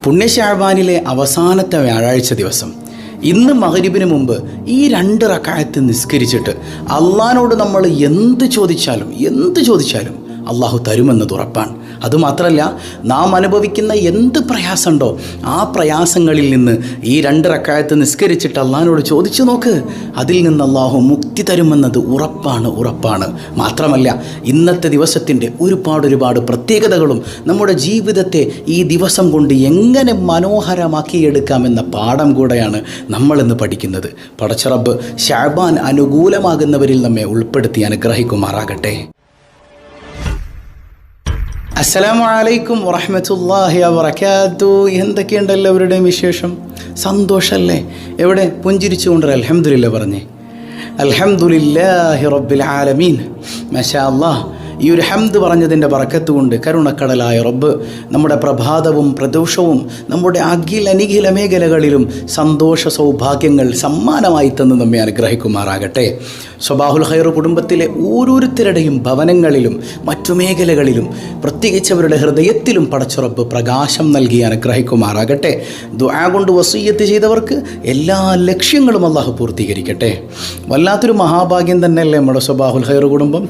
പുണ്യ ശഅബാനിലെ അവസാനത്തെ വ്യാഴാഴ്ച ദിവസം ഇന്ന് മഗ്‌രിബിന് മുമ്പ് ഈ 2 റക്അത്ത് നിസ്കരിച്ചിട്ട് അള്ളാഹിനോട് നമ്മൾ എന്ത് ചോദിച്ചാലും അള്ളാഹു തരുമെന്നത് ഉറപ്പാണ്. അതുമാത്രമല്ല, നാം അനുഭവിക്കുന്ന എന്ത് പ്രയാസമുണ്ടോ ആ പ്രയാസങ്ങളിൽ നിന്ന് ഈ 2 റക്അത്ത് നിസ്കരിച്ചിട്ട് അള്ളാഹിനോട് ചോദിച്ചു നോക്ക്, അതിൽ നിന്ന് അള്ളാഹു മുക്തി തരുമെന്നത് ഉറപ്പാണ്. മാത്രമല്ല, ഇന്നത്തെ ദിവസത്തിൻ്റെ ഒരുപാട് പ്രത്യേകതകളും നമ്മുടെ ജീവിതത്തെ ഈ ദിവസം കൊണ്ട് എങ്ങനെ മനോഹരമാക്കിയെടുക്കാമെന്ന പാഠം കൂടെയാണ് നമ്മളിന്ന് പഠിക്കുന്നത്. പടച്ച റബ്ബ് ശഅബാൻ അനുകൂലമാകുന്നവരിൽ നമ്മെ ഉൾപ്പെടുത്തി അനുഗ്രഹിക്കുമാറാകട്ടെ. അസ്സലാമു അലൈക്കും വറഹ്മത്തുള്ളാഹി വബറകാതുഹു. എന്തൊക്കെയുണ്ട് എല്ലാവരുടെയും വിശേഷം? സന്തോഷമല്ലേ? എവിടെ പുഞ്ചിരിച്ചുകൊണ്ട് അൽഹംദുലില്ലാ പറഞ്ഞേ. അൽഹംദുലില്ലാഹി റബ്ബിൽ ആലമീൻ. മാഷാ അല്ലാഹ്. ഈ ഒരു ഹംദ് പറഞ്ഞതിൻ്റെ ബറക്കത്ത് കൊണ്ട് കരുണക്കടലായ റബ്ബ് നമ്മുടെ പ്രഭാതവും പ്രദോഷവും നമ്മുടെ അഖില മേഖലകളിലും സന്തോഷ സൗഭാഗ്യങ്ങൾ സമ്മാനമായി തന്ന് നമ്മെ അനുഗ്രഹിക്കുമാറാകട്ടെ. സ്വബാഹുൽ ഖൈർ കുടുംബത്തിലെ ഓരോരുത്തരുടെയും ഭവനങ്ങളിലും മറ്റു മേഖലകളിലും പ്രത്യേകിച്ച് അവരുടെ ഹൃദയത്തിലും പടച്ച റബ്ബ് പ്രകാശം നൽകി അനുഗ്രഹിക്കുമാറാകട്ടെ. ദുആ കൊണ്ട് വസിയ്യത്ത് ചെയ്തവർക്ക് എല്ലാ ലക്ഷ്യങ്ങളും അള്ളാഹു പൂർത്തീകരിക്കട്ടെ. വല്ലാത്തൊരു മഹാഭാഗ്യം തന്നെയല്ലേ നമ്മുടെ സ്വബാഹുൽ ഖൈർ കുടുംബം.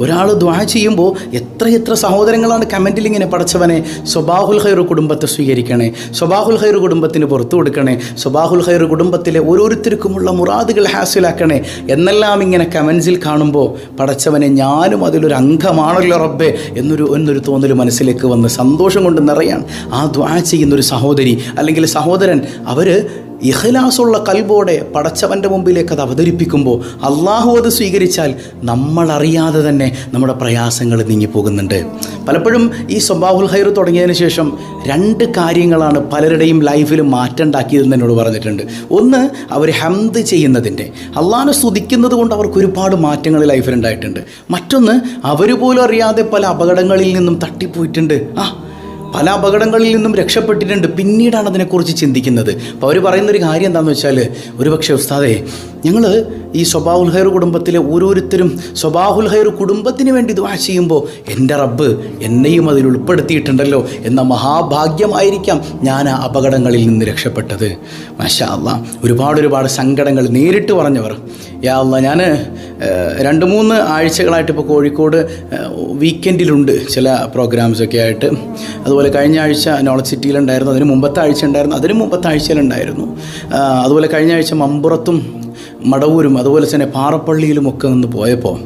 ഒരാൾ ദുആ ചെയ്യുമ്പോൾ എത്ര സഹോദരങ്ങളാണ് കമൻറ്റിൽ ഇങ്ങനെ പടച്ചവനെ സ്വബാഹുൽ ഖൈർ കുടുംബത്തെ സ്വീകരിക്കണേ, സ്വബാഹുൽ ഖൈർ കുടുംബത്തിന് പുറത്തു കൊടുക്കണേ, സ്വബാഹുൽ ഖൈർ കുടുംബത്തിലെ ഓരോരുത്തർക്കുമുള്ള മുറാദുകൾ ഹാസിലാക്കണേ എന്നെല്ലാം ഇങ്ങനെ കമൻസിൽ കാണുമ്പോൾ പടച്ചവനെ ഞാനും അതിലൊരു അംഗമാണല്ലോ റബ്ബേ എന്നൊരു തോന്നൽ മനസ്സിലേക്ക് വന്ന് സന്തോഷം കൊണ്ട് നിറയാൻ ആ ദുആ ചെയ്യുന്നൊരു സഹോദരി അല്ലെങ്കിൽ സഹോദരൻ അവർ ഇഖ്ലാസുള്ള ഖൽബോടെ പടച്ചവൻ്റെ മുമ്പിലേക്ക് അത് അവതരിപ്പിക്കുമ്പോൾ അള്ളാഹു അത് സ്വീകരിച്ചാൽ നമ്മളറിയാതെ തന്നെ നമ്മുടെ പ്രയാസങ്ങൾ നീങ്ങിപ്പോകുന്നുണ്ട്. പലപ്പോഴും ഈ സ്വബാഹുൽ ഖൈർ തുടങ്ങിയതിന് ശേഷം 2 കാര്യങ്ങളാണ് പലരുടെയും ലൈഫിൽ മാറ്റം ഉണ്ടാക്കിയതെന്ന് എന്നോട് പറഞ്ഞിട്ടുണ്ട്. ഒന്ന്, അവർ ഹംദ് ചെയ്യുന്നതിൻ്റെ അള്ളാഹിനെ സ്തുതിക്കുന്നത് കൊണ്ട് അവർക്ക് ഒരുപാട് മാറ്റങ്ങൾ ലൈഫിലുണ്ടായിട്ടുണ്ട്. മറ്റൊന്ന്, അവർ പോലും അറിയാതെ പല അപകടങ്ങളിൽ നിന്നും തട്ടിപ്പോയിട്ടുണ്ട്. പല അപകടങ്ങളിൽ നിന്നും രക്ഷപ്പെട്ടിട്ടുണ്ട്. പിന്നീടാണ് അതിനെക്കുറിച്ച് ചിന്തിക്കുന്നത്. അപ്പോൾ അവർ പറയുന്നൊരു കാര്യം എന്താണെന്ന് വെച്ചാൽ, ഒരുപക്ഷെ ഉസ്താദേ, ഞങ്ങൾ ഈ സ്വബാഹുൽ ഖൈർ കുടുംബത്തിലെ ഓരോരുത്തരും സ്വബാഹുൽ ഖൈർ കുടുംബത്തിന് വേണ്ടി ദുആ ചെയ്യുമ്പോൾ എൻ്റെ റബ്ബ് എന്നെയും അതിൽ ഉൾപ്പെടുത്തിയിട്ടുണ്ടല്ലോ എന്ന മഹാഭാഗ്യമായിരിക്കാം ഞാൻ ആ അപകടങ്ങളിൽ നിന്ന് രക്ഷപ്പെട്ടത്. മാഷാ അല്ലാഹ്. ഒരുപാട് സങ്കടങ്ങൾ നേരിട്ട് പറഞ്ഞവർ. യാ അല്ലാഹ്, ഞാൻ 2-3 ആഴ്ചകളായിട്ട് ഇപ്പോൾ കോഴിക്കോട് വീക്കെൻഡിലുണ്ട് ചില പ്രോഗ്രാംസൊക്കെ ആയിട്ട്. അതുപോലെ കഴിഞ്ഞ ആഴ്ച നോളജ് സിറ്റിയിലുണ്ടായിരുന്നു, അതിന് മുമ്പത്തെ ആഴ്ച ഉണ്ടായിരുന്നു, അതിന് മുമ്പത്തെ ആഴ്ചയിലുണ്ടായിരുന്നു. അതുപോലെ കഴിഞ്ഞ ആഴ്ച മമ്പുറത്തും മടവൂരും അതുപോലെ തന്നെ പാറപ്പള്ളിയിലുമൊക്കെ നിന്ന് പോയപ്പോൾ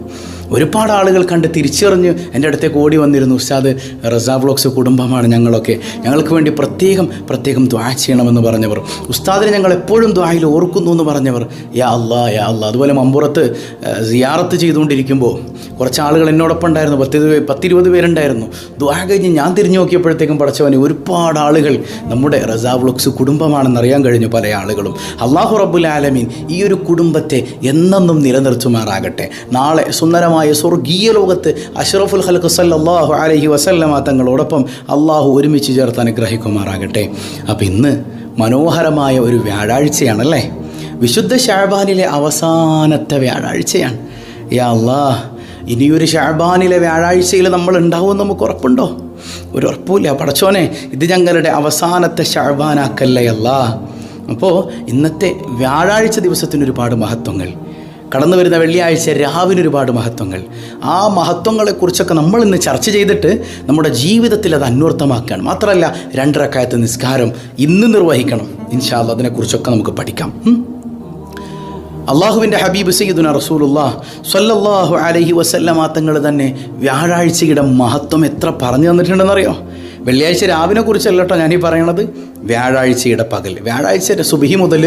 ഒരുപാട് ആളുകൾ കണ്ട് തിരിച്ചറിഞ്ഞ് എൻ്റെ അടുത്തേക്ക് ഓടി വന്നിരുന്നു. ഉസ്താദ്, റസാ വ്ളോഗ്സ് കുടുംബമാണ് ഞങ്ങളൊക്കെ, ഞങ്ങൾക്ക് വേണ്ടി പ്രത്യേകം ദുആ ചെയ്യണമെന്ന് പറഞ്ഞവർ, ഉസ്താദിനെ ഞങ്ങൾ എപ്പോഴും ദുആയിൽ ഓർക്കുന്നു എന്ന് പറഞ്ഞവർ. യാ അല്ലാ. അതുപോലെ മമ്പുറത്ത് സിയാറത്ത് ചെയ്തുകൊണ്ടിരിക്കുമ്പോൾ കുറച്ച് ആളുകൾ എന്നോടൊപ്പം ഉണ്ടായിരുന്നു. 10-20 പേരുണ്ടായിരുന്നു. ദുആ കഴിഞ്ഞ് ഞാൻ തിരിഞ്ഞു നോക്കിയപ്പോഴത്തേക്കും പടച്ചവനെ ഒരുപാട് ആളുകൾ നമ്മുടെ റസാ വ്ളോഗ്സ് കുടുംബമാണെന്നറിയാൻ കഴിഞ്ഞു. പല ആളുകളും. അല്ലാഹു റബ്ബുൽ ആലമീൻ ഈ ഒരു കുടുംബത്തെ എന്നെന്നും നിലനിർത്തുമാറാകട്ടെ. നാളെ സുന്ദരമായ സ്വർഗീയ ലോകത്ത് അഷ്റഫുൽ ഖൽഖ് സല്ലല്ലാഹു അലൈഹി വസല്ലമ തങ്ങളോടൊപ്പം അള്ളാഹു ഒരുമിച്ച് ചേർത്ത് അനുഗ്രഹിക്കുമാറാകട്ടെ. അപ്പോൾ ഇന്ന് മനോഹരമായ ഒരു വ്യാഴാഴ്ചയാണല്ലേ? വിശുദ്ധ ശഅബാനിലെ അവസാനത്തെ വ്യാഴാഴ്ചയാണ്. യാ അല്ലാഹ്, ഇനിയൊരു ശഅബാനിലെ വ്യാഴാഴ്ചയിൽ നമ്മൾ ഉണ്ടാവുമെന്ന് നമുക്ക് ഉറപ്പുണ്ടോ? ഒരു ഉറപ്പില്ല. പടച്ചോനെ, ഇത് ഞങ്ങളുടെ അവസാനത്തെ ശഅബാനാക്കല്ലേ അല്ലാഹ്. അപ്പോൾ ഇന്നത്തെ വ്യാഴാഴ്ച ദിവസത്തിന് ഒരുപാട് മഹത്വങ്ങൾ, കടന്നു വരുന്ന വെള്ളിയാഴ്ച രാവിന് ഒരുപാട് മഹത്വങ്ങൾ. ആ മഹത്വങ്ങളെക്കുറിച്ചൊക്കെ നമ്മൾ ഇന്ന് ചർച്ച ചെയ്തിട്ട് നമ്മുടെ ജീവിതത്തിൽ അത് അന്വർത്ഥമാക്കുകയാണ്. മാത്രമല്ല 2 റക്അത്ത് നിസ്കാരം ഇന്ന് നിർവഹിക്കണം. ഇൻഷാ അല്ലാഹ് അതിനെക്കുറിച്ചൊക്കെ നമുക്ക് പഠിക്കാം. അള്ളാഹുവിൻ്റെ ഹബീബ് സയ്യിദുനാ റസൂലുള്ളാഹ് സ്വല്ലല്ലാഹു അലൈഹി വസല്ലമ തങ്ങൾ തന്നെ വ്യാഴാഴ്ചയുടെ മഹത്വം എത്ര പറഞ്ഞു തന്നിട്ടുണ്ടെന്നറിയോ? വെള്ളിയാഴ്ച രാവിനെ കുറിച്ചല്ല കേട്ടോ ഞാനീ പറയണത്, വ്യാഴാഴ്ചയുടെ പകൽ, വ്യാഴാഴ്ച സുബഹി മുതൽ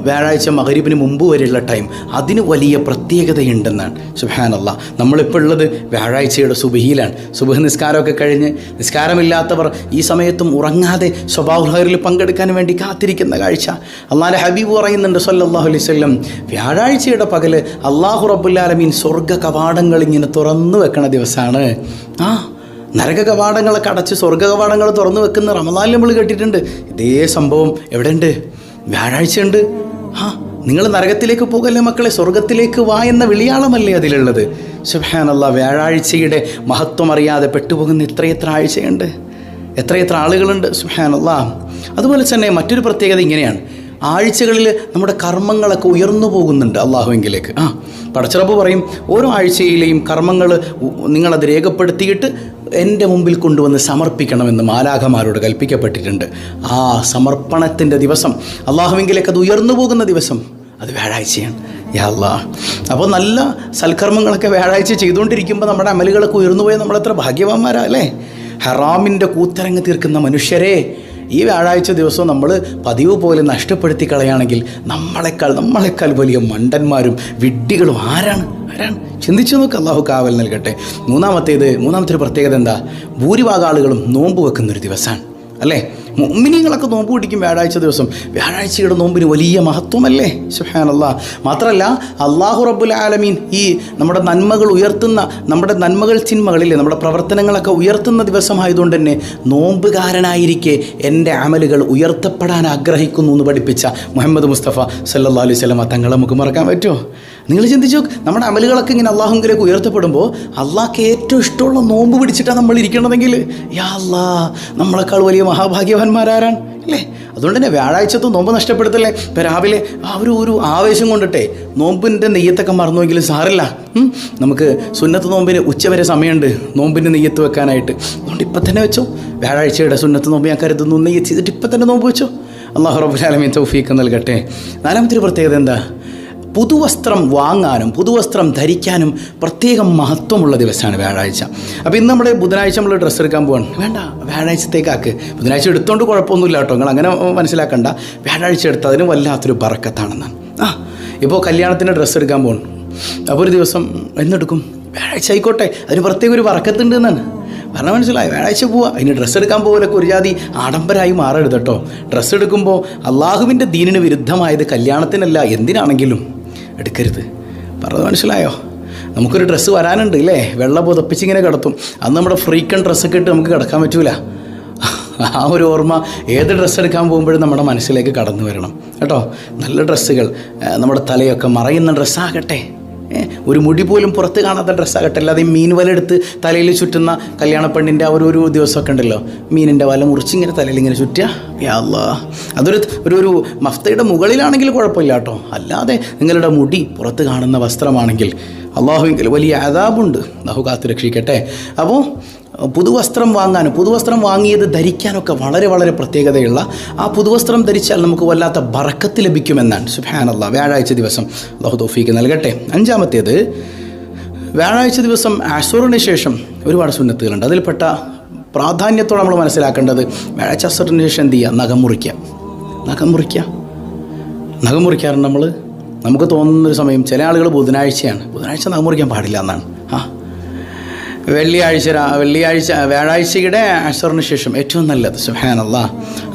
വ്യാഴാഴ്ച മഗ്‌രിബിന് മുമ്പ് വരെയുള്ള ടൈം, അതിന് വലിയ പ്രത്യേകതയുണ്ടെന്നാണ്. സുബ്ഹാനല്ലാഹ്. നമ്മളിപ്പോൾ ഉള്ളത് വ്യാഴാഴ്ചയുടെ സുബഹിയിലാണ്. സുബഹ് നിസ്കാരമൊക്കെ കഴിഞ്ഞ് നിസ്കാരമില്ലാത്തവർ ഈ സമയത്തും ഉറങ്ങാതെ സ്വബാഹുൽ ഖൈറിൽ പങ്കെടുക്കാൻ വേണ്ടി കാത്തിരിക്കുന്ന കാഴ്ച അള്ളാഹുവിൻ്റെ ഹബീബ് പറയുന്നുണ്ട് സല്ലല്ലാഹു അലൈഹി വസല്ലം. വ്യാഴാഴ്ചയുടെ പകൽ അല്ലാഹു റബ്ബുൽ ആലമീൻ സ്വർഗ്ഗ കവാടങ്ങൾ ഇങ്ങനെ തുറന്നു വെക്കണ ദിവസമാണ്. നരക കവാടങ്ങളൊക്കെ അടച്ച് സ്വർഗ്ഗ കവാടങ്ങൾ തുറന്നു വെക്കുന്ന റമദാനിൽ നമ്മൾ കേട്ടിട്ടുണ്ട്. ഇതേ സംഭവം എവിടെയുണ്ട്? വ്യാഴാഴ്ചയുണ്ട്. നിങ്ങൾ നരകത്തിലേക്ക് പോകല്ലേ മക്കളെ, സ്വർഗത്തിലേക്ക് വാ എന്ന വിളിയാളമല്ലേ അതിലുള്ളത്. സുബ്ഹാനല്ലാഹ്. വ്യാഴാഴ്ചയുടെ മഹത്വം അറിയാതെ പെട്ടുപോകുന്ന എത്രയെത്ര ആഴ്ചയുണ്ട്. എത്രയെത്ര ആളുകളുണ്ട് സുബ്ഹാനല്ലാഹ്. അതുപോലെ തന്നെ മറ്റൊരു പ്രത്യേകത ഇങ്ങനെയാണ്, ആഴ്ചകളിൽ നമ്മുടെ കർമ്മങ്ങളൊക്കെ ഉയർന്നു പോകുന്നുണ്ട് അള്ളാഹുവിലേക്ക്. പടച്ചിറപ്പ് പറയും, ഓരോ ആഴ്ചയിലെയും കർമ്മങ്ങൾ നിങ്ങളത് രേഖപ്പെടുത്തിയിട്ട് എൻ്റെ മുമ്പിൽ കൊണ്ടുവന്ന് സമർപ്പിക്കണമെന്ന് മാലാഖമാരോട് കൽപ്പിക്കപ്പെട്ടിട്ടുണ്ട്. ആ സമർപ്പണത്തിൻ്റെ ദിവസം, അള്ളാഹുവിലേക്ക് അത് ഉയർന്നു പോകുന്ന ദിവസം, അത് വ്യാഴാഴ്ചയാണ്. യാ അല്ലാഹ്. അപ്പോൾ നല്ല സൽക്കർമ്മങ്ങളൊക്കെ വ്യാഴാഴ്ച ചെയ്തുകൊണ്ടിരിക്കുമ്പോൾ നമ്മുടെ അമലുകളൊക്കെ ഉയർന്നു പോയാൽ നമ്മളെത്ര ഭാഗ്യവാന്മാരാ അല്ലേ? ഹറാമിൻ്റെ കൂത്തരങ്ങ് തീർക്കുന്ന മനുഷ്യരെ ഈ വ്യാഴാഴ്ച ദിവസം നമ്മൾ പതിവ് പോലെ നഷ്ടപ്പെടുത്തി കളയുകയാണെങ്കിൽ നമ്മളെക്കാൾ വലിയ മണ്ടന്മാരും വിഡ്ഢികളും ആരാണ്? ചിന്തിച്ചു നോക്ക്. അള്ളാഹു കാവൽ നൽകട്ടെ. മൂന്നാമത്തെ ഒരു പ്രത്യേകത എന്താ? ഭൂരിഭാഗം ആളുകളും നോമ്പ് വെക്കുന്നൊരു ദിവസമാണ് അല്ലേ? മുഅ്മിനീങ്ങളൊക്കെ നോമ്പ് പിടിക്കും വ്യാഴാഴ്ച ദിവസം. വ്യാഴാഴ്ചയുടെ നോമ്പിന് വലിയ മഹത്വമല്ലേ? സുബ്ഹാനല്ലാഹ്. മാത്രമല്ല അല്ലാഹു റബ്ബുൽ ആലമീൻ ഈ നമ്മുടെ നന്മകൾ ഉയർത്തുന്ന, നമ്മുടെ നന്മകൾ ചിന്മകളില്ലേ, നമ്മുടെ പ്രവർത്തനങ്ങളൊക്കെ ഉയർത്തുന്ന ദിവസമായതുകൊണ്ട് തന്നെ നോമ്പുകാരനായിരിക്കെ എൻ്റെ അമലുകൾ ഉയർത്തപ്പെടാൻ ആഗ്രഹിക്കുന്നു എന്ന് പഠിപ്പിച്ച മുഹമ്മദ് മുസ്തഫ സല്ലല്ലാഹു അലൈഹി വസല്ലം തങ്ങളെ നമുക്ക് മറക്കാൻ പറ്റുമോ? നിങ്ങൾ ചിന്തിച്ചു, നമ്മുടെ അമലുകളൊക്കെ ഇങ്ങനെ അള്ളാഹുവിലേക്ക് ഉയർത്തപ്പെടുമ്പോൾ അള്ളാഹ്ക്ക് ഏറ്റവും ഇഷ്ടമുള്ള നോമ്പ് പിടിച്ചിട്ടാണ് നമ്മൾ ഇരിക്കണമെങ്കിൽ, യാ അല്ലാഹ്, നമ്മളെക്കാൾ വലിയ മഹാഭാഗ്യവാന്മാരാരാണ് അല്ലേ? അതുകൊണ്ട് തന്നെ വ്യാഴാഴ്ചത്തെ നോമ്പ് നഷ്ടപ്പെടുത്തല്ലേ. ഇപ്പം രാവിലെ ഒരു ആവേശം കൊണ്ടിട്ടേ നോമ്പിൻ്റെ നെയ്യത്തൊക്കെ മറന്നുവെങ്കിലും സാറില്ല. നമുക്ക് സുന്നത്ത് നോമ്പിന് ഉച്ചവരെ സമയമുണ്ട് നോമ്പിൻ്റെ നെയ്യത്ത് വെക്കാനായിട്ട്. അതുകൊണ്ട് ഇപ്പം തന്നെ വെച്ചോ. വ്യാഴാഴ്ചയുടെ സുന്നത്ത് നോമ്പ് ഞാൻ കരുതുന്നു, നെയ്യത്ത് ചെയ്തിട്ട് ഇപ്പം തന്നെ നോമ്പ് വെച്ചോ. അല്ലാഹു റബ്ബുൽ ആലമീൻ തൗഫീഖ് നൽകട്ടെ. നാലാമത്തെ ഒരു പ്രത്യേകത എന്താ? പുതുവസ്ത്രം വാങ്ങാനും പുതുവസ്ത്രം ധരിക്കാനും പ്രത്യേകം മഹത്വമുള്ള ദിവസമാണ് വ്യാഴാഴ്ച. അപ്പോൾ ഇന്ന് നമ്മുടെ ബുധനാഴ്ച നമ്മൾ ഡ്രസ്സ് എടുക്കാൻ പോവാണ്, വേണ്ട വ്യാഴാഴ്ചത്തേക്കാക്ക്. ബുധനാഴ്ച എടുത്തുകൊണ്ട് കുഴപ്പമൊന്നുമില്ല കേട്ടോ, നിങ്ങൾ അങ്ങനെ മനസ്സിലാക്കണ്ട. വ്യാഴാഴ്ച എടുത്ത് അതിന് വല്ലാത്തൊരു ബറക്കത്താണെന്നാണ്. ഇപ്പോൾ കല്യാണത്തിന് ഡ്രസ്സ് എടുക്കാൻ പോകണം, അപ്പോൾ ഒരു ദിവസം എന്നെടുക്കും? വ്യാഴാഴ്ച ആയിക്കോട്ടെ, അതിന് പ്രത്യേക ഒരു ബറക്കത്തുണ്ട് എന്നാണ് പറഞ്ഞാൽ മനസ്സിലായി. വ്യാഴാഴ്ച പോവുക. അതിന് ഡ്രസ്സ് എടുക്കാൻ പോകലൊക്കെ ഒരു ജാതി ആഡംബരമായി മാറരുത് കേട്ടോ. ഡ്രസ്സ് എടുക്കുമ്പോൾ അള്ളാഹുവിൻ്റെ ദീനിന് വിരുദ്ധമായത് കല്യാണത്തിനല്ല എന്തിനാണെങ്കിലും എടുക്കരുത്. പറഞ്ഞത് മനസ്സിലായോ? നമുക്കൊരു ഡ്രസ്സ് വരാനുണ്ട് ഇല്ലേ, വെള്ള പുതപ്പിച്ചിങ്ങനെ കിടത്തും. അന്ന് നമ്മുടെ ഫ്രീക്കൺ ഡ്രസ്സൊക്കെ ഇട്ട് നമുക്ക് കിടക്കാൻ പറ്റൂല. ആ ഒരു ഓർമ്മ ഏത് ഡ്രസ്സ് എടുക്കാൻ പോകുമ്പോഴും നമ്മുടെ മനസ്സിലേക്ക് കടന്നു വരണം കേട്ടോ. നല്ല ഡ്രസ്സുകൾ, നമ്മുടെ തലയൊക്കെ മറയുന്ന ഡ്രസ്സാകട്ടെ, ഒരു മുടി പോലും പുറത്ത് കാണാത്ത ഡ്രസ്സാകട്ടെ. അല്ലാതെ മീൻ വല എടുത്ത് തലയിൽ ചുറ്റുന്ന കല്യാണ പെണ്ണിൻ്റെ ഒരു ദിവസമൊക്കെ ഉണ്ടല്ലോ, മീനിൻ്റെ വല മുറിച്ചിങ്ങനെ തലയിൽ ഇങ്ങനെ ചുറ്റുക. യാ അല്ലാഹ്. അതൊരു മഫ്തയുടെ മുകളിലാണെങ്കിൽ കുഴപ്പമില്ല കേട്ടോ. അല്ലാതെ നിങ്ങളുടെ മുടി പുറത്ത് കാണുന്ന വസ്ത്രമാണെങ്കിൽ അള്ളാഹുവിൽ വലിയ അദാബുണ്ട്. അല്ലാഹു കാത്തു രക്ഷിക്കട്ടെ. അപ്പോൾ പുതുവസ്ത്രം വാങ്ങാനും പുതുവസ്ത്രം വാങ്ങിയത് ധരിക്കാനൊക്കെ വളരെ വളരെ പ്രത്യേകതയുള്ള, ആ പുതുവസ്ത്രം ധരിച്ചാൽ നമുക്ക് വല്ലാത്ത ബറക്കത്ത് ലഭിക്കുമെന്നാണ്. സുബ്ഹാനല്ലാഹ്. വ്യാഴാഴ്ച ദിവസം അല്ലാഹു തൗഫീഖ് നൽകട്ടെ. അഞ്ചാമത്തേത്, വ്യാഴാഴ്ച ദിവസം അസ്റിന് ശേഷം ഒരുപാട് സുന്നത്തുകളുണ്ട്. അതിൽപ്പെട്ട പ്രാധാന്യത്തോടെ നമ്മൾ മനസ്സിലാക്കേണ്ടത്, വ്യാഴാഴ്ച അസ്റിന് ശേഷം എന്ത് ചെയ്യുക? നഖം മുറിക്കാറുണ്ട് നമ്മൾ. നമുക്ക് തോന്നുന്നൊരു സമയം, ചില ആളുകൾ ബുധനാഴ്ച നഖം മുറിക്കാൻ പാടില്ല എന്നാണ്. വ്യാഴാഴ്ചയുടെ അസ്റിന് ശേഷം ഏറ്റവും നല്ലത്. സുബ്ഹാനല്ലാഹ്.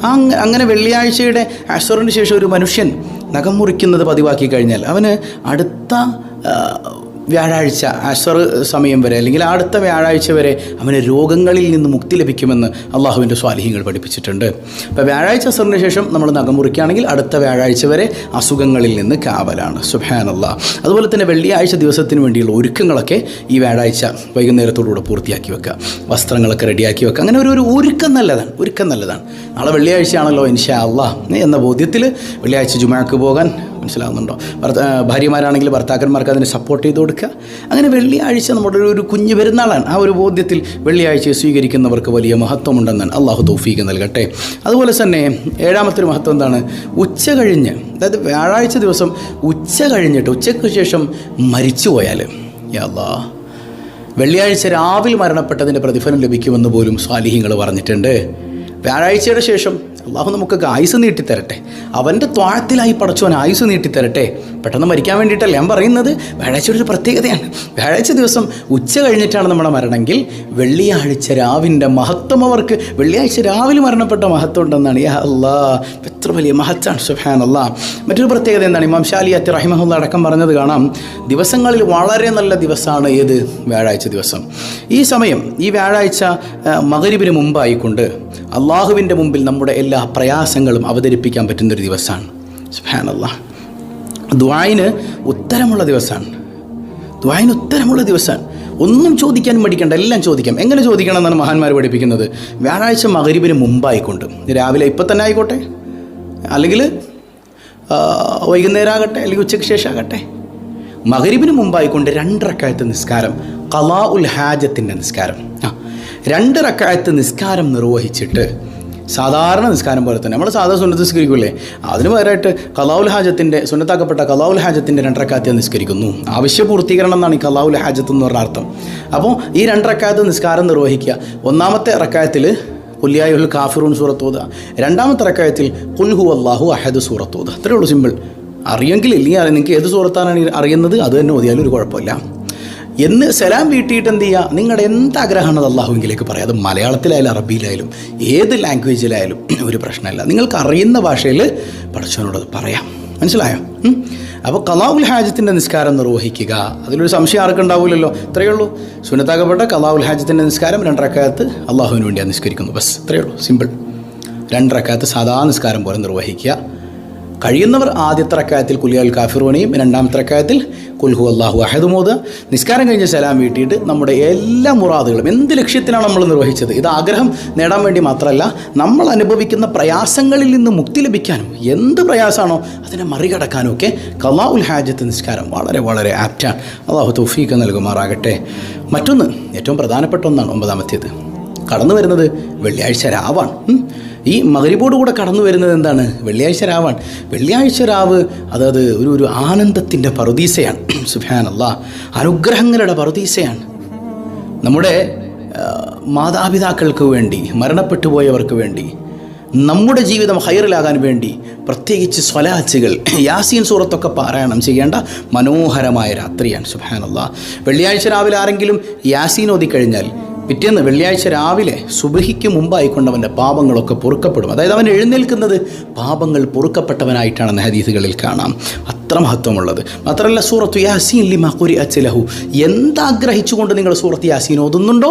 അങ്ങനെ വെള്ളിയാഴ്ചയുടെ അസ്റിന് ശേഷം ഒരു മനുഷ്യൻ നഖം മുറിക്കുന്നത് പതിവാക്കി കഴിഞ്ഞാൽ അവന് അടുത്ത വ്യാഴാഴ്ച അസ്ർ സമയം വരെ, അല്ലെങ്കിൽ അടുത്ത വ്യാഴാഴ്ച വരെ അവന് രോഗങ്ങളിൽ നിന്ന് മുക്തി ലഭിക്കുമെന്ന് അള്ളാഹുവിൻ്റെ സ്വാലിഹീങ്ങൾ പഠിപ്പിച്ചിട്ടുണ്ട്. അപ്പോൾ വ്യാഴാഴ്ച അസ്റിന് ശേഷം നമ്മൾ നഖം മുറിക്കുകയാണെങ്കിൽ അടുത്ത വ്യാഴാഴ്ച വരെ അസുഖങ്ങളിൽ നിന്ന് കാവലാണ്. സുബ്ഹാനല്ലാഹ്. അതുപോലെ തന്നെ വെള്ളിയാഴ്ച ദിവസത്തിന് വേണ്ടിയുള്ള ഒരുക്കങ്ങളൊക്കെ ഈ വ്യാഴാഴ്ച വൈകുന്നേരത്തോടുകൂടെ പൂർത്തിയാക്കി വെക്കുക, വസ്ത്രങ്ങളൊക്കെ റെഡിയാക്കി വെക്കുക. അങ്ങനെ ഒരു ഒരുക്കം നല്ലതാണ്. നാളെ വെള്ളിയാഴ്ചയാണല്ലോ ഇൻഷാ അല്ലാഹ് എന്ന ബോധ്യത്തിൽ വെള്ളിയാഴ്ച ജുമാക്ക് പോകാൻ, മനസ്സിലാകുന്നുണ്ടോ? ഭാര്യമാരാണെങ്കിൽ ഭർത്താക്കന്മാർക്ക് അതിനെ സപ്പോർട്ട് ചെയ്ത് കൊടുക്കുക. അങ്ങനെ വെള്ളിയാഴ്ച നമ്മുടെ ഒരു കുഞ്ഞ് പെരുന്നാളാണ്. ആ ഒരു ബോധ്യത്തിൽ വെള്ളിയാഴ്ചയെ സ്വീകരിക്കുന്നവർക്ക് വലിയ മഹത്വമുണ്ടെന്നാണ്. അള്ളാഹു തൗഫീഖ് നൽകട്ടെ. അതുപോലെ തന്നെ ഏഴാമത്തെ ഒരു മഹത്വം എന്താണ്? ഉച്ച കഴിഞ്ഞ്, അതായത് വ്യാഴാഴ്ച ദിവസം ഉച്ച കഴിഞ്ഞിട്ട്, ഉച്ചയ്ക്ക് ശേഷം മരിച്ചു പോയാൽ, യാ അല്ലാഹ്, വെള്ളിയാഴ്ച രാവിലെ മരണപ്പെട്ടതിൻ്റെ പ്രതിഫലം ലഭിക്കുമെന്ന് പോലും സ്വാലിഹീങ്ങൾ പറഞ്ഞിട്ടുണ്ട്. വ്യാഴാഴ്ചയുടെ ശേഷം അള്ളാഹു നമുക്കൊക്കെ ആയുസ് നീട്ടിത്തരട്ടെ. അവൻ്റെ ത്വാഴത്തിലായി പടച്ചവൻ ആയുസ് നീട്ടിത്തരട്ടെ. പെട്ടെന്ന് മരിക്കാൻ വേണ്ടിയിട്ടല്ല ഞാൻ പറയുന്നത്. വ്യാഴാഴ്ചയുടെ ഒരു പ്രത്യേകതയാണ്. വ്യാഴാഴ്ച ദിവസം ഉച്ച കഴിഞ്ഞിട്ടാണ് നമ്മുടെ മരണമെങ്കിൽ വെള്ളിയാഴ്ച രാവിൻ്റെ മഹത്വം അവർക്ക്, വെള്ളിയാഴ്ച രാവിലെ മരണപ്പെട്ട മഹത്വം ഉണ്ടെന്നാണ്. യാ അല്ലാഹ്, എത്ര വലിയ മഹത്താണ്. സുബ്ഹാനല്ലാഹ്. മറ്റൊരു പ്രത്യേകത എന്താണ്? ഇമാം ശാലിഅത്തി റഹിമഹുല്ലാഹ് അടക്കം പറഞ്ഞത് കാണാം, ദിവസങ്ങളിൽ വളരെ നല്ല ദിവസമാണ് ഏത്? വ്യാഴാഴ്ച ദിവസം. ഈ സമയം, ഈ വ്യാഴാഴ്ച മഗ്‌രിബിന് മുമ്പായിക്കൊണ്ട് അള്ളാഹുവിൻ്റെ മുമ്പിൽ നമ്മുടെ എല്ലാ പ്രയാസങ്ങളും അവതരിപ്പിക്കാൻ പറ്റുന്നൊരു ദിവസമാണ്. സുബ്ഹാനല്ലാഹ്. ദുആയിന് ഉത്തരമുള്ള ദിവസമാണ്. ഒന്നും ചോദിക്കാൻ മടിക്കണ്ട, എല്ലാം ചോദിക്കാം. എങ്ങനെ ചോദിക്കണം എന്നാണ് മഹാന്മാർ പഠിപ്പിക്കുന്നത്? വ്യാഴാഴ്ച മഗ്‌രിബിന് മുമ്പായിക്കൊണ്ട്, രാവിലെ ഇപ്പം തന്നെ ആയിക്കോട്ടെ, അല്ലെങ്കിൽ വൈകുന്നേരം ആകട്ടെ, അല്ലെങ്കിൽ ഉച്ചയ്ക്ക് ശേഷം ആകട്ടെ, മഗ്‌രിബിന് മുമ്പായിക്കൊണ്ട് 2 റക്അത്ത് നിസ്കാരം, ഖളാ ഉൽ ഹാജത്തിൻ്റെ നിസ്കാരം, 2 റക്അത്ത് നിസ്കാരം നിർവഹിച്ചിട്ട് സാധാരണ നിസ്കാരം പോലെ തന്നെ നമ്മൾ സാധാരണ സുന്നത്ത് നിസ്കരിക്കൂലേ, അതിന് പകരമായിട്ട് ഖളാഉൽ ഹാജത്തിൻ്റെ സുന്നത്താക്കപ്പെട്ട ഖളാഉൽ ഹാജത്തിൻ്റെ 2 റക്അത്ത് നിസ്കരിക്കുന്നു. ആവശ്യപൂർത്തീകരണം എന്നാണ് ഈ ഖളാഉൽ ഹാജത്ത് എന്ന് പറഞ്ഞ അർത്ഥം. അപ്പോൾ ഈ 2 റക്അത്ത് നിസ്കാരം നിർവഹിക്കുക. ഒന്നാമത്തെ റക്അത്തിൽ ഖുൽ യാ അയ്യുഹൽ കാഫിറൂൻ സൂറത്ത് ഓതുക, രണ്ടാമത്തെ റക്അത്തിൽ ഖുൽ ഹുവല്ലാഹു അഹദ് സൂറത്ത് ഓതുക. അത്രയേ ഉള്ളൂ, സിമ്പിൾ. അറിയെങ്കിൽ ഇല്ലെങ്കിൽ നിങ്ങൾക്ക് ഏത് സൂറത്താണ് അറിയുന്നത് അത് തന്നെ ഓതിയാലും ഒരു കുഴപ്പമില്ല. എന്ന് സലാം വീട്ടിയിട്ട് എന്ത് ചെയ്യുക? നിങ്ങളുടെ എന്താഗ്രഹമാണ് അത് അള്ളാഹുവിലേക്ക് പറയാം. അത് മലയാളത്തിലായാലും അറബിയിലായാലും ഏത് ലാംഗ്വേജിലായാലും ഒരു പ്രശ്നമില്ല. നിങ്ങൾക്ക് അറിയുന്ന ഭാഷയിൽ പടച്ചവനോട് പറയാം. മനസ്സിലായോ? അപ്പോൾ ഖളാഉൽ ഹാജത്തിൻ്റെ നിസ്കാരം നിർവഹിക്കുക. അതിലൊരു സംശയം ആർക്കും ഉണ്ടാവില്ലല്ലോ. ഇത്രയേ ഉള്ളൂ. സുന്നത്താക്കപ്പെട്ട ഖളാഉൽ ഹാജത്തിൻ്റെ നിസ്കാരം 2 റക്അത്ത് അള്ളാഹുവിന് വേണ്ടിയാണ് നിസ്കരിക്കുന്നു. ബസ് ഇത്രയേ ഉള്ളൂ, സിമ്പിൾ. 2 റക്അത്ത് സാധാ നിസ്കാരം പോലെ നിർവഹിക്കുക. കഴിയുന്നവർ ആദ്യത്തെ റക്അത്തിൽ ഖുൽ യാ അയ്യുഹൽ കാഫിറൂനെയും രണ്ടാമത്തെ റക്അത്തിൽ ഖുൽ ഹുവല്ലാഹു അഹദും ഓതുക. നിസ്കാരം കഴിഞ്ഞ് സലാം വീട്ടിയിട്ട് നമ്മുടെ എല്ലാ മുറാദുകളും, എന്ത് ലക്ഷ്യത്തിലാണ് നമ്മൾ നിർവഹിച്ചത്, ഇത് ആഗ്രഹം നേടാൻ വേണ്ടി മാത്രമല്ല, നമ്മൾ അനുഭവിക്കുന്ന പ്രയാസങ്ങളിൽ നിന്ന് മുക്തി ലഭിക്കാനും എന്ത് പ്രയാസമാണോ അതിനെ മറികടക്കാനും ഒക്കെ ഖളാഉൽ ഹാജത്ത് നിസ്കാരം വളരെ വളരെ ആപ്റ്റാണ്. അല്ലാഹു തൗഫീഖ് നൽകുമാറാകട്ടെ. മറ്റൊന്ന്, ഏറ്റവും പ്രധാനപ്പെട്ട ഒന്നാണ്, 9ാമത്തേത്. കടന്നു വരുന്നത് വെള്ളിയാഴ്ച രാവാണ്. ഈ മഗ്‌രിബോടുകൂടെ കടന്നു വരുന്നത് എന്താണ്? വെള്ളിയാഴ്ച രാവാണ്. വെള്ളിയാഴ്ച രാവ് അത് ഒരു ആനന്ദത്തിൻ്റെ പറുദീസയാണ്. സുബ്ഹാനല്ലാഹ്, അനുഗ്രഹങ്ങളുടെ പറുദീസയാണ്. നമ്മുടെ മാതാപിതാക്കൾക്ക് വേണ്ടി, മരണപ്പെട്ടു പോയവർക്ക് വേണ്ടി, നമ്മുടെ ജീവിതം ഹൈറിലാകാൻ വേണ്ടി പ്രത്യേകിച്ച് സ്വലാത്തുകൾ, യാസീൻ സൂറത്തൊക്കെ പാരായണം ചെയ്യേണ്ട മനോഹരമായ രാത്രിയാണ്. സുബ്ഹാനല്ലാഹ്, വെള്ളിയാഴ്ച രാവിലെ ആരെങ്കിലും യാസീൻ ഓതിക്കഴിഞ്ഞാൽ പിറ്റേന്ന് വെള്ളിയാഴ്ച രാവിലെ സുബഹിക്ക് മുമ്പായിക്കൊണ്ട് അവൻ്റെ പാപങ്ങളൊക്കെ പൊറുക്കപ്പെടും. അതായത് അവൻ എഴുന്നേൽക്കുന്നത് പാപങ്ങൾ പൊറുക്കപ്പെട്ടവനായിട്ടാണെന്ന് ഹദീസുകളിൽ കാണാം. അത്ര മഹത്വമുള്ളത്. മാത്രമല്ല, സൂറത്തു യാസീൻ ലിമാ ഖുരിഅത് ലഹു, എന്താഗ്രഹിച്ചുകൊണ്ട് നിങ്ങൾ സൂറത്ത് യാസീൻ ഓതുന്നുണ്ടോ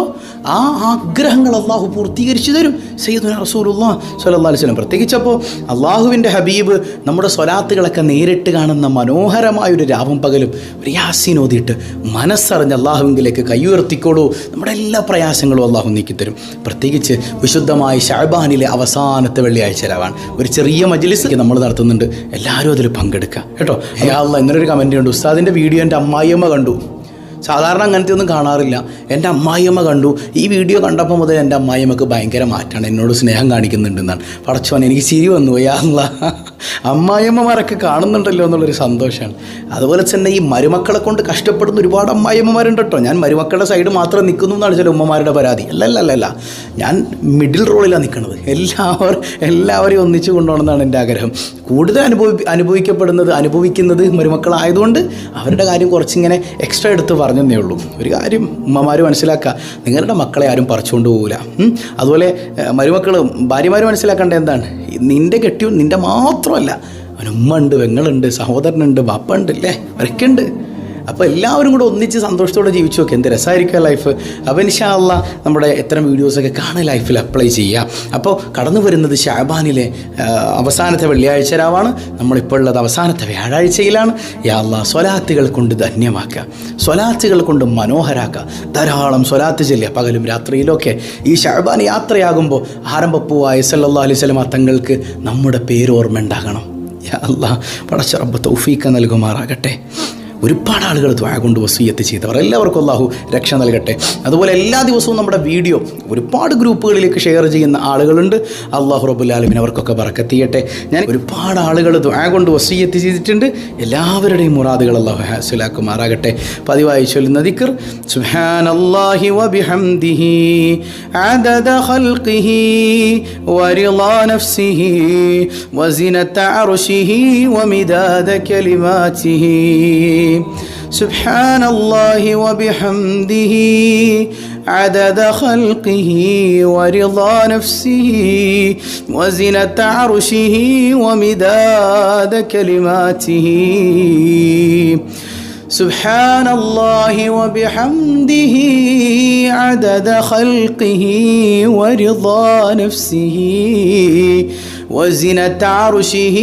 ആ ആഗ്രഹങ്ങൾ അള്ളാഹു പൂർത്തീകരിച്ചു തരും. സയ്യിദുനാ റസൂലുള്ളാഹി സ്വല്ലല്ലാഹു അലൈഹി വസല്ലം പ്രത്യേകിച്ചപ്പോൾ അള്ളാഹുവിൻ്റെ ഹബീബ് നമ്മുടെ സ്വലാത്തുകളൊക്കെ നേരിട്ട് കാണുന്ന മനോഹരമായൊരു രാവും പകലും ഒരു യാസീൻ ഓതിയിട്ട് മനസ്സറിഞ്ഞ് അള്ളാഹുവിലേക്ക് കൈയുയർത്തിക്കോളൂ. നമ്മുടെ എല്ലാ പ്രയാസങ്ങളും അള്ളാഹു നീക്കിത്തരും. പ്രത്യേകിച്ച് വിശുദ്ധമായ ശഅബാനിലെ അവസാനത്തെ വെള്ളിയാഴ്ച രാവാണ്. ഒരു ചെറിയ മജ്‌ലിസ് നമ്മൾ നടത്തുന്നുണ്ട്, എല്ലാവരും അതിൽ പങ്കെടുക്കുക കേട്ടോ. യാ അല്ലാഹ്, ഇന്നൊരു കമൻറ്റ് ഉണ്ട്, ഉസ്താദിൻ്റെ വീഡിയോ എൻ്റെ അമ്മായിയമ്മ കണ്ടു. സാധാരണ അങ്ങനത്തെ ഒന്നും കാണാറില്ല. എൻ്റെ അമ്മായിയമ്മ കണ്ടു. ഈ വീഡിയോ കണ്ടപ്പോൾ മുതൽ എൻ്റെ അമ്മായിയമ്മക്ക് ഭയങ്കര മാറ്റമാണ്, എന്നോട് സ്നേഹം കാണിക്കുന്നുണ്ടെന്നാണ്. പടച്ചോൻ, എനിക്ക് ചിരി വന്നു. യാ അല്ലാഹ്, അമ്മായിയമ്മമാരൊക്കെ കാണുന്നുണ്ടല്ലോ എന്നുള്ളൊരു സന്തോഷമാണ്. അതുപോലെ തന്നെ ഈ മരുമക്കളെ കൊണ്ട് കഷ്ടപ്പെടുന്ന ഒരുപാട് അമ്മായിയമ്മമാരുണ്ട് കേട്ടോ. ഞാൻ മരുമക്കളുടെ സൈഡ് മാത്രം നിൽക്കുന്നു എന്നാണ് ചില ഉമ്മമാരുടെ പരാതി. അല്ലല്ല, ഞാൻ മിഡിൽ റോളിലാണ് നിൽക്കുന്നത്. എല്ലാവരെയും ഒന്നിച്ചു കൊണ്ടുപോകണമെന്നാണ് എൻ്റെ ആഗ്രഹം. കൂടുതൽ അനുഭവിക്കുന്നത് മരുമക്കളായതുകൊണ്ട് അവരുടെ കാര്യം കുറച്ചിങ്ങനെ എക്സ്ട്രാ എടുത്ത് പറഞ്ഞതേ ഉള്ളൂ. ഒരു കാര്യം ഉമ്മമാർ മനസ്സിലാക്കുക, നിങ്ങളുടെ മക്കളെ ആരും പറിച്ചുകൊണ്ട് പോകില്ല. അതുപോലെ ഭാര്യമാർ മനസ്സിലാക്കേണ്ട എന്താണ്, നിൻ്റെ കെട്ടിയും നിൻ്റെ മാത്രമല്ല, അവനുമ്മ ഉണ്ട്, പെങ്ങളുണ്ട്, സഹോദരനുണ്ട്, ബാപ്പ ഉണ്ട്, അല്ലേ, അവരൊക്കെ ഉണ്ട്. അപ്പോൾ എല്ലാവരും കൂടെ ഒന്നിച്ച് സന്തോഷത്തോടെ ജീവിച്ചു നോക്കുക, എന്ത് രസമായിരിക്കും ലൈഫ്. അപ്പോൾ ഇൻഷാ അല്ലാഹ് നമ്മുടെ ഇത്തരം വീഡിയോസൊക്കെ കാണാൻ ലൈഫിൽ അപ്ലൈ ചെയ്യുക. അപ്പോൾ കടന്നു വരുന്നത് ശഅബാനിലെ അവസാനത്തെ വെള്ളിയാഴ്ച രാവാണ്. നമ്മളിപ്പോൾ ഉള്ളത് അവസാനത്തെ വ്യാഴാഴ്ചയിലാണ്. യാ അല്ലാഹ്, സ്വലാത്തുകൾ കൊണ്ട് ധന്യമാക്കുക, സ്വലാത്തുകൾ കൊണ്ട് മനോഹരാക്കുക. ധാരാളം സ്വലാത്ത് ചൊല്ലുക പകലും രാത്രിയിലൊക്കെ. ഈ ശഅബാൻ യാത്രയാകുമ്പോൾ ആരംഭപ്പൂവായ സല്ലല്ലാഹു അലൈഹി വസല്ലം തങ്ങൾക്ക് നമ്മുടെ പേര് ഓർമ്മ ഉണ്ടാകണം. യാ അല്ലാഹ്, പടച്ച റബ്ബ് തൗഫീഖ് നൽകുമാറാകട്ടെ. ഒരുപാട് ആളുകൾ ദുആ കൊണ്ട് വസിയ്യത്ത് ചെയ്തവർ, എല്ലാവർക്കും അല്ലാഹു രക്ഷ നൽകട്ടെ. അതുപോലെ എല്ലാ ദിവസവും നമ്മുടെ വീഡിയോ ഒരുപാട് ഗ്രൂപ്പുകളിലേക്ക് ഷെയർ ചെയ്യുന്ന ആളുകളുണ്ട്. അല്ലാഹു റബ്ബുൽ ആലമീൻ അവർക്കൊക്കെ ബറക്കത്ത് ചെയ്യട്ടെ. ഞാൻ ഒരുപാട് ആളുകൾ ദുആ കൊണ്ട് വസിയ്യത്ത് ചെയ്തിട്ടുണ്ട്. എല്ലാവരുടെയും മുറാദുകൾ അല്ലാഹു ഹാസിലാക്കുമാറാകട്ടെ. പതിവായി ചൊല്ലുന്ന ദിക്ർ സുബ്ഹാനല്ലാഹി വബിഹംദിഹി അദദ ഖൽഖിഹി വറിളാ നഫ്സിഹി വസിനത അർശിഹി വമിദാദ കലിമാതിഹി. سبحان الله وبحمده عدد خلقه ورضا نفسه وزنة عرشه ومداد كلماته. سبحان الله وبحمده عدد خلقه ورضا نفسه وزنة عرشه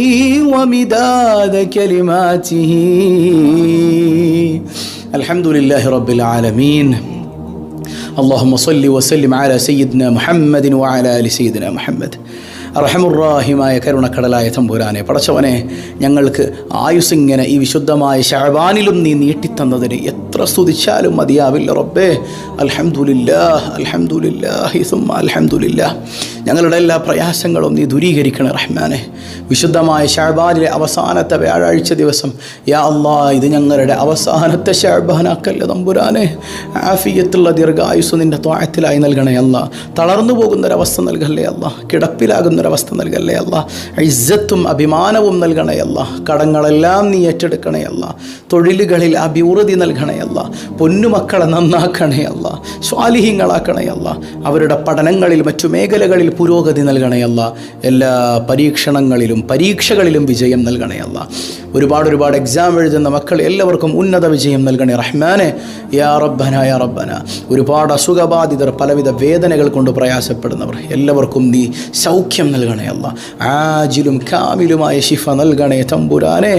ومداد كلماته. الحمد لله رب العالمين. അല്ലാഹുമ്മ സ്വല്ലി വസല്ലിം അലാ സയ്യിദിനാ മുഹമ്മദിൻ വഅലാ ആലി സയ്യിദിനാ മുഹമ്മദ്. അർഹമുർറാഹിമായ കരുണക്കടലായ തമ്പുരാനെ, പടച്ചവനെ, ഞങ്ങൾക്ക് ആയുസ്സിങ്ങനെ ഈ വിശുദ്ധമായ ശഅബാനിലും നീ നീട്ടിത്തന്നതിന് എത്ര സ്തുതിച്ചാലും മതിയാവില്ല റബ്ബേ. അൽഹംദുലില്ലാഹ്, അൽഹംദുലില്ലാഹി സുമ്മ അൽഹംദുലില്ലാഹ്. ഞങ്ങളുടെ എല്ലാ പ്രയാസങ്ങളും നീ ദൂരീകരിക്കണേ റഹ്മാനെ. വിശുദ്ധമായ ശഅബാനിലെ അവസാനത്തെ വ്യാഴാഴ്ച ദിവസം യാ അല്ലാഹ്, ഇത് ഞങ്ങളുടെ അവസാനത്തെ ശഅബാനാക്കല്ല തമ്പുരാനെ. ആഫിയത്തുള്ള ദീർഘായുസ് നിൻ്റെ ത്വാഅത്തിലായി നൽകണേ അല്ലാ. തളർന്നു പോകുന്നൊരവസ്ഥ നൽകല്ലേ അല്ലാ. കിടപ്പിലാകുന്നൊരവസ്ഥ നൽകല്ലേ അല്ലാ. ഇസ്സത്തും അഭിമാനവും നൽകണേ അല്ലാ. കടങ്ങളെല്ലാം നീ ഏറ്റെടുക്കണേ അല്ലാ. തൊഴിലുകളിൽ അഭിവൃദ്ധി നൽകണേ അല്ലാ. പൊന്നുമക്കളെ നന്നാക്കണേ അല്ലാ. സ്വാലിഹീങ്ങളാക്കണേ അല്ലാ. അവരുടെ പഠനങ്ങളിൽ മറ്റു മേഖലകളിൽ പുരോഗതി നൽകണേ അല്ലാ. എല്ലാ പരീക്ഷകളിലും വിജയം നൽകണേ അല്ലാ. ഒരുപാട് എക്സാം എഴുതുന്ന മക്കൾ എല്ലാവർക്കും ഉന്നത വിജയം നൽകണേ റഹ്മാനെ. യാ റബ്ബന യാ റബ്ബന. ഒരുപാട് അസുഖബാധിതർ, പലവിധ വേദനകൾ കൊണ്ട് പ്രയാസപ്പെടുന്നവർ എല്ലാവർക്കും നീ സൗഖ്യം നൽകണേ അല്ലാ. ആജിലും കാമിലുമായ ശിഫ നൽകണേ തമ്പുരാനെ.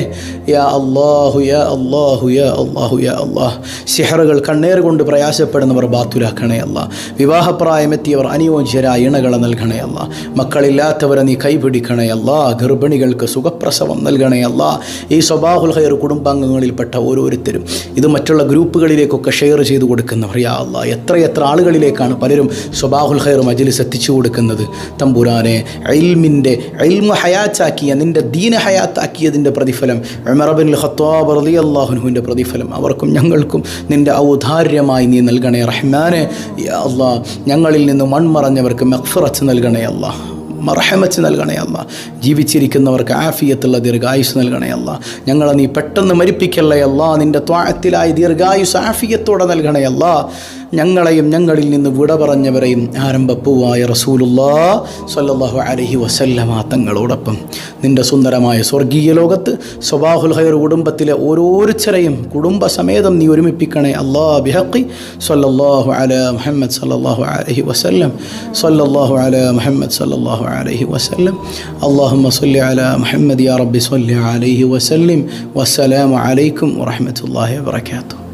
യാ അല്ലാഹു യാ അല്ലാഹു യാ അല്ലാഹു യാ അല്ലാഹ്. സിഹറുകൾ, കണ്ണേർ കൊണ്ട് പ്രയാസപ്പെടുന്നവർ ബാത്തുലാക്കണേ അല്ലാ. വിവാഹപ്രായമെത്തിയവർ അനുയോജ്യരായ ഇണകളെ നൽകണേ അല്ലാ. മക്കളില്ലാത്തവരെ നീ കൈപിടിക്കണേ അല്ലാ. ഗർഭിണികൾക്ക് സുഖപ്രസവം നൽകണേ അല്ലാ. ഈ സ്വബാഹുൽ ഖൈർ കുടുംബാംഗങ്ങളിൽപ്പെട്ട ഓരോരുത്തരും ഇത് മറ്റുള്ള ഗ്രൂപ്പുകളിലേക്കൊക്കെ ഷെയർ ചെയ്ത് കൊടുക്കുന്നവർ യാ അല്ലാ. എത്ര ആളുകളിലേക്കാണ് പലരും സ്വബാഹുൽ ഖൈർ മജ്ലിസ് എത്തിച്ചു കൊടുക്കുന്നത് തമ്പുരാനെ. ഇൽമു ഹയാത്താക്കിയ, നിൻ്റെ ദീന ഹയാത്താക്കിയതിൻ്റെ പ്രതിഫലം, ഉമർ ഇബ്നുൽ ഖത്താബ് റളിയല്ലാഹു അൻഹുവിൻ്റെ പ്രതിഫലം അവർക്കും ഞങ്ങൾക്കും നിൻ്റെ ഔദാര്യമായി നീ നൽകണേ റഹ്മാനെ. യാ അല്ലാ, ഞങ്ങളിൽ നിന്ന് മൺമറഞ്ഞവർക്ക് മഗ്ഫിറത്ത് നൽകണേ അല്ലാ. മർഹമത്ത് നൽകണേ അല്ലാ. ജീവിച്ചിരിക്കുന്നവർക്ക് ആഫിയത്തുള്ള ദീർഘായുസ് നൽകണേ അല്ലാ. ഞങ്ങളെ നീ പെട്ടെന്ന് മരിപ്പിക്കല്ലേ അല്ലാ. നിൻ്റെ ത്വാഅത്തിലായി ദീർഘായുസ് ആഫിയത്തോടെ നൽകണേ അല്ലാ. ഞങ്ങളെയും ഞങ്ങളിൽ നിന്ന് വിട പറഞ്ഞവരെയും ആരംഭപ്പൂവായ റസൂലുള്ളാഹി സ്വല്ലല്ലാഹു അലൈഹി വസല്ലമ തങ്ങളോടൊപ്പം നിൻ്റെ സുന്ദരമായ സ്വർഗീയ ലോകത്ത് സ്വബാഹുൽ ഖൈർ കുടുംബത്തിലെ ഓരോരുത്തരെയും കുടുംബസമേതം നീ ഒരുമിപ്പിക്കണേ അല്ലാ. ബിഹഖി സ്വല്ലല്ലാഹു അലാ മുഹമ്മദ് സ്വല്ലല്ലാഹു അലൈഹി വസല്ലം. സ്വല്ലല്ലാഹു അലാ മുഹമ്മദ് സ്വല്ലല്ലാഹു അലൈഹി വസല്ലം. അല്ലാഹുമ്മ സ്വല്ലി അലാ മുഹമ്മദ് യാ റബ്ബി സ്വല്ലി അലൈഹി വസല്ലം. വസ്സലാമു അലൈക്കും വറഹ്മത്തുള്ളാഹി വബറകാതുഹു.